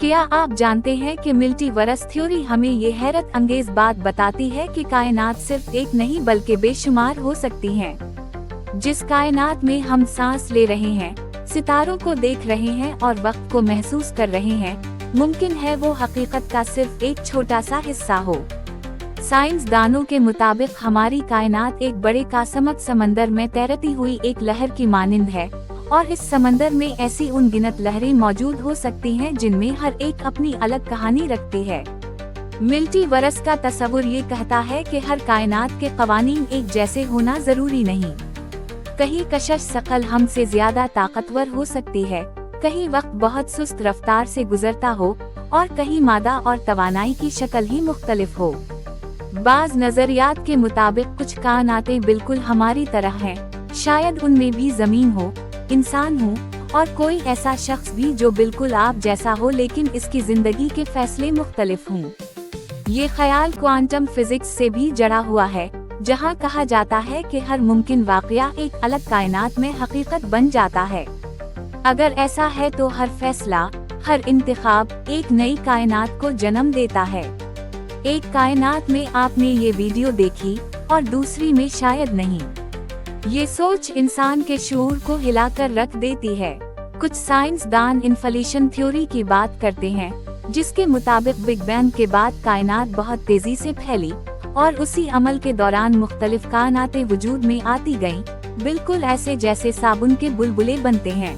क्या आप जानते हैं कि मल्टीवर्स थ्योरी हमें ये हैरत अंगेज बात बताती है कि कायनात सिर्फ एक नहीं बल्कि बेशुमार हो सकती है। जिस कायनात में हम सांस ले रहे हैं, सितारों को देख रहे हैं और वक्त को महसूस कर रहे हैं, मुमकिन है वो हकीकत का सिर्फ एक छोटा सा हिस्सा हो। साइंसदानों के मुताबिक हमारी कायनात एक बड़े कासमक समंदर में तैरती हुई एक लहर की मानिंद है और इस समंदर में ऐसी अनगिनत लहरें मौजूद हो सकती हैं जिनमें हर एक अपनी अलग कहानी रखती है। मल्टीवर्स का तस्वुर ये कहता है कि हर कायनात के कवानीन एक जैसे होना जरूरी नहीं। कहीं कशिश शकल हमसे ज्यादा ताकतवर हो सकती है, कहीं वक्त बहुत सुस्त रफ्तार से गुजरता हो और कहीं मादा और तवानाई की शक्ल ही मुख्तलिफ हो। बाज नजरियात के मुताबिक कुछ कायनातें बिल्कुल हमारी तरह हैं, शायद उनमें भी जमीन हो, इंसान हो और कोई ऐसा शख्स भी जो बिल्कुल आप जैसा हो लेकिन इसकी जिंदगी के फैसले मुख्तलिफ हों। ये ख्याल क्वांटम फिजिक्स से भी जड़ा हुआ है, जहां कहा जाता है कि हर मुमकिन वाकया एक अलग कायनात में हकीकत बन जाता है। अगर ऐसा है तो हर फैसला, हर इंतखाब एक नई कायनात को जन्म देता है। एक कायनात में आपने ये वीडियो देखी और दूसरी में शायद नहीं। ये सोच इंसान के शऊर को हिलाकर रख देती है। कुछ साइंसदान इन्फ्लेशन थ्योरी की बात करते हैं, जिसके मुताबिक बिग बैंग के बाद कायनात बहुत तेजी से फैली और उसी अमल के दौरान मुख्तलिफ कायनातें वजूद में आती गईं, बिल्कुल ऐसे जैसे साबुन के बुलबुले बनते हैं।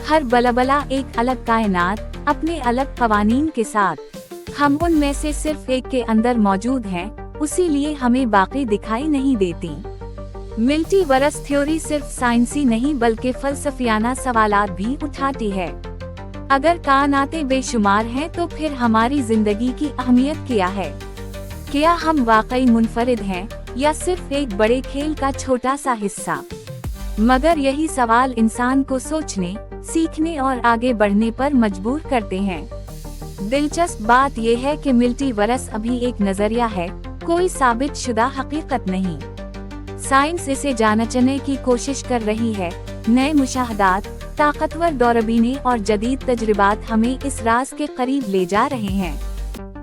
हर बलबला एक अलग कायनात, अपने अलग कवानीन के साथ। हम उनमें से सिर्फ एक के अंदर मौजूद हैं, उसीलिए हमें बाकी दिखाई नहीं देती। मल्टीवर्स थ्योरी सिर्फ साइंसी नहीं बल्कि फलसफियाना सवालात भी उठाती है। अगर कायनातें बेशुमार हैं तो फिर हमारी जिंदगी की अहमियत क्या है? क्या हम वाकई मुनफरिद हैं या सिर्फ एक बड़े खेल का छोटा सा हिस्सा? मगर यही सवाल इंसान को सोचने, सीखने और आगे बढ़ने पर मजबूर करते हैं। दिलचस्प बात यह है कि मल्टीवर्स अभी एक नजरिया है, कोई साबित शुदा हकीकत नहीं। साइंस इसे जानने की कोशिश कर रही है। नए मुशाहदात, ताकतवर दूरबीनें और जदीद तजर्बात हमें इस राज के करीब ले जा रहे हैं।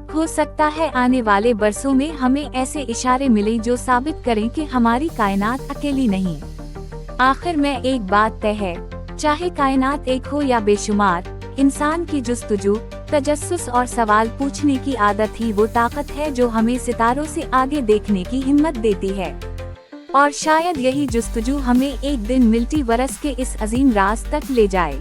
हो सकता है आने वाले बरसों में हमें ऐसे इशारे मिले जो साबित करें कि हमारी कायनात अकेली नहीं। आखिर में एक बात तय है, चाहे कायनात एक हो या बेशुमार, इंसान की जुस्तजू, तजस्सुस और सवाल पूछने की आदत ही वो ताकत है जो हमें सितारों से आगे देखने की हिम्मत देती है। और शायद यही जुस्तजू हमें एक दिन मल्टीवर्स के इस अजीम राज तक ले जाए।